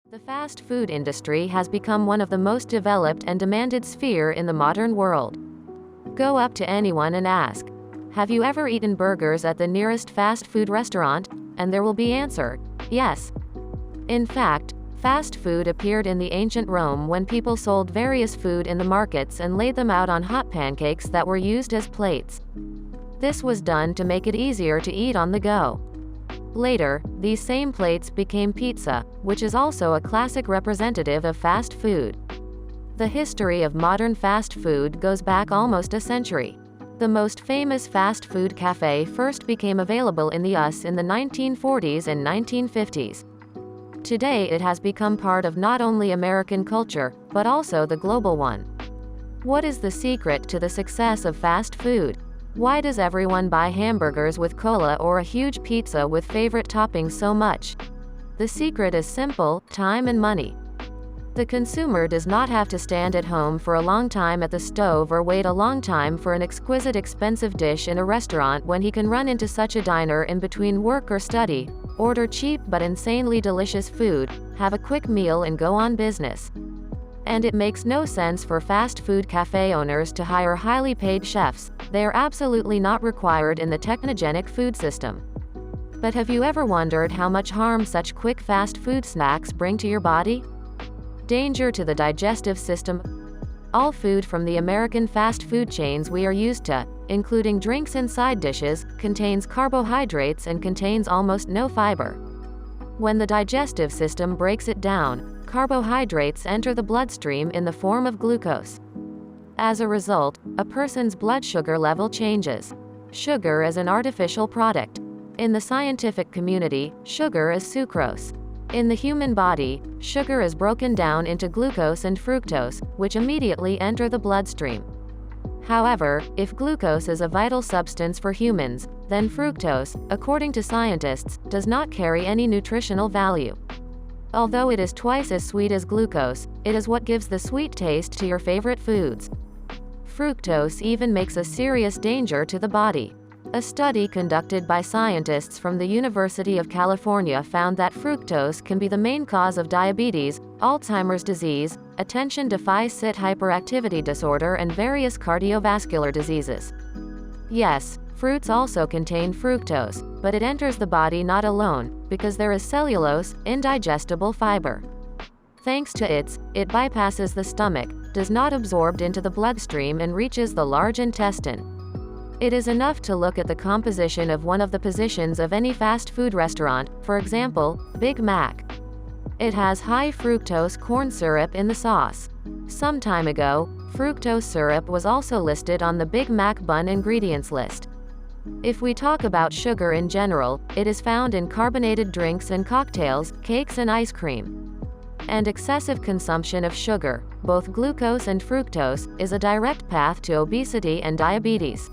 The fast food industry has become one of the most developed and demanded sphere in the modern world. Go up to anyone and ask, "Have you ever eaten burgers at the nearest fast food restaurant?" And there will be answer, yes. In fact, fast food appeared in the ancient Rome when people sold various food in the markets and laid them out on hot pancakes that were used as plates. This was done to make it easier to eat on the go. Later, these same plates became pizza, which is also a classic representative of fast food. The history of modern fast food goes back almost a century. The most famous fast food cafe first became available in the US in the 1940s and 1950s. Today it has become part of not only American culture, but also the global one. What is the secret to the success of fast food? Why does everyone buy hamburgers with cola or a huge pizza with favorite toppings so much? The secret is simple: time and money. The consumer does not have to stand at home for a long time at the stove or wait a long time for an exquisite expensive dish in a restaurant when he can run into such a diner in between work or study, order cheap but insanely delicious food, have a quick meal and go on business. And it makes no sense for fast food cafe owners to hire highly paid chefs. They are absolutely not required in the technogenic food system. But have you ever wondered how much harm such quick fast food snacks bring to your body? Danger to the digestive system. All food from the American fast food chains we are used to, including drinks and side dishes, contains carbohydrates and contains almost no fiber. When the digestive system breaks it down, carbohydrates enter the bloodstream in the form of glucose. As a result, a person's blood sugar level changes. Sugar is an artificial product. In the scientific community, sugar is sucrose. In the human body, sugar is broken down into glucose and fructose, which immediately enter the bloodstream. However, if glucose is a vital substance for humans, then fructose, according to scientists, does not carry any nutritional value. Although it is twice as sweet as glucose, it is what gives the sweet taste to your favorite foods. Fructose even makes a serious danger to the body. A study conducted by scientists from the University of California found that fructose can be the main cause of diabetes, Alzheimer's disease, attention deficit hyperactivity disorder, and various cardiovascular diseases. Yes, fruits also contain fructose, but it enters the body not alone, because there is cellulose, indigestible fiber. Thanks to it bypasses the stomach, does not absorb into the bloodstream and reaches the large intestine. It is enough to look at the composition of one of the positions of any fast food restaurant, for example, Big Mac. It has high fructose corn syrup in the sauce. Some time ago, fructose syrup was also listed on the Big Mac bun ingredients list. If we talk about sugar in general, it is found in carbonated drinks and cocktails, cakes and ice cream. And excessive consumption of sugar, both glucose and fructose, is a direct path to obesity and diabetes.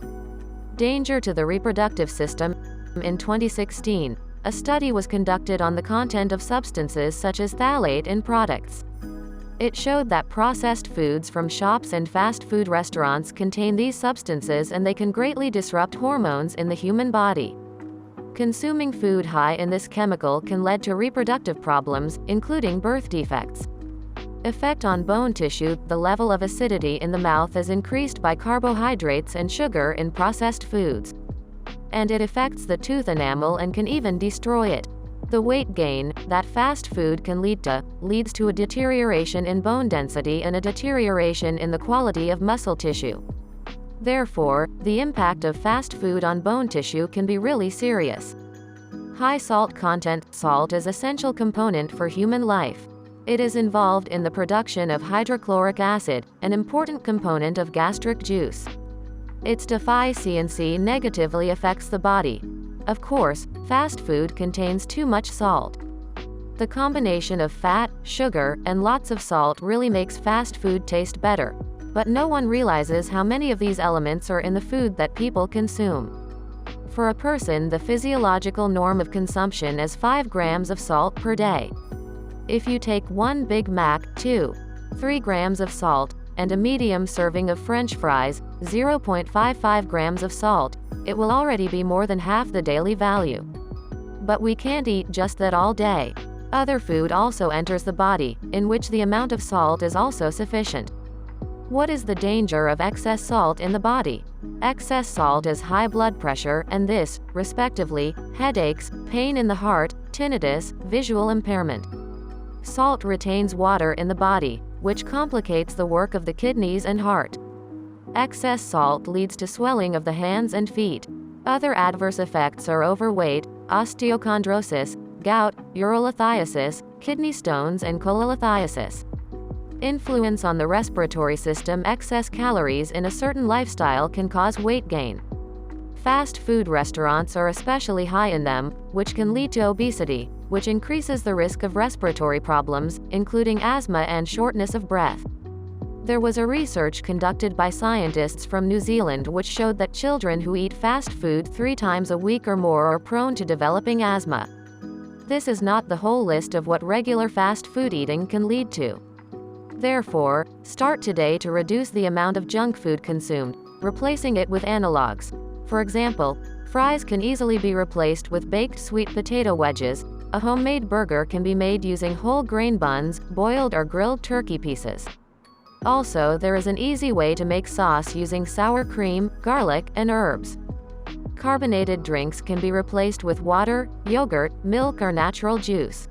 Danger to the reproductive system. In 2016, a study was conducted on the content of substances such as phthalate in products. It showed that processed foods from shops and fast food restaurants contain these substances, and they can greatly disrupt hormones in the human body. Consuming food high in this chemical can lead to reproductive problems, including birth defects. Effect on bone tissue. The level of acidity in the mouth is increased by carbohydrates and sugar in processed foods. And it affects the tooth enamel and can even destroy it. The weight gain that fast food can leads to a deterioration in bone density and a deterioration in the quality of muscle tissue. Therefore, the impact of fast food on bone tissue can be really serious. High salt content. Salt is an essential component for human life. It is involved in the production of hydrochloric acid, an important component of gastric juice. Its deficiency negatively affects the body. Of course, fast food contains too much salt. The combination of fat, sugar, and lots of salt really makes fast food taste better. But no one realizes how many of these elements are in the food that people consume. For a person, the physiological norm of consumption is 5 grams of salt per day. If you take one Big Mac, 2-3 grams of salt, and a medium serving of French fries, 0.55 grams of salt, it will already be more than half the daily value. But we can't eat just that all day. Other food also enters the body, in which the amount of salt is also sufficient. What is the danger of excess salt in the body? Excess salt is high blood pressure and this, respectively, headaches, pain in the heart, tinnitus, visual impairment. Salt retains water in the body, which complicates the work of the kidneys and heart. Excess salt leads to swelling of the hands and feet. Other adverse effects are overweight, osteochondrosis, gout, urolithiasis, kidney stones and cholelithiasis. Influence on the respiratory system. Excess calories in a certain lifestyle can cause weight gain. Fast food restaurants are especially high in them, which can lead to obesity, which increases the risk of respiratory problems, including asthma and shortness of breath. There was a research conducted by scientists from New Zealand which showed that children who eat fast food 3 times a week or more are prone to developing asthma. This is not the whole list of what regular fast food eating can lead to. Therefore, start today to reduce the amount of junk food consumed, replacing it with analogs. For example, fries can easily be replaced with baked sweet potato wedges. A homemade burger can be made using whole grain buns, boiled or grilled turkey pieces. Also, there is an easy way to make sauce using sour cream, garlic, and herbs. Carbonated drinks can be replaced with water, yogurt, milk or natural juice.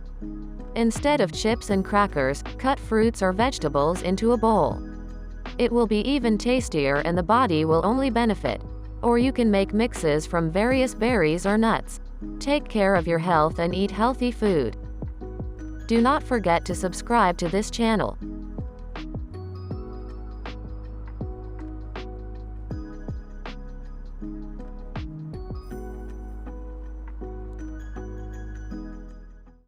Instead of chips and crackers, cut fruits or vegetables into a bowl. It will be even tastier and the body will only benefit. Or you can make mixes from various berries or nuts. Take care of your health and eat healthy food. Do not forget to subscribe to this channel.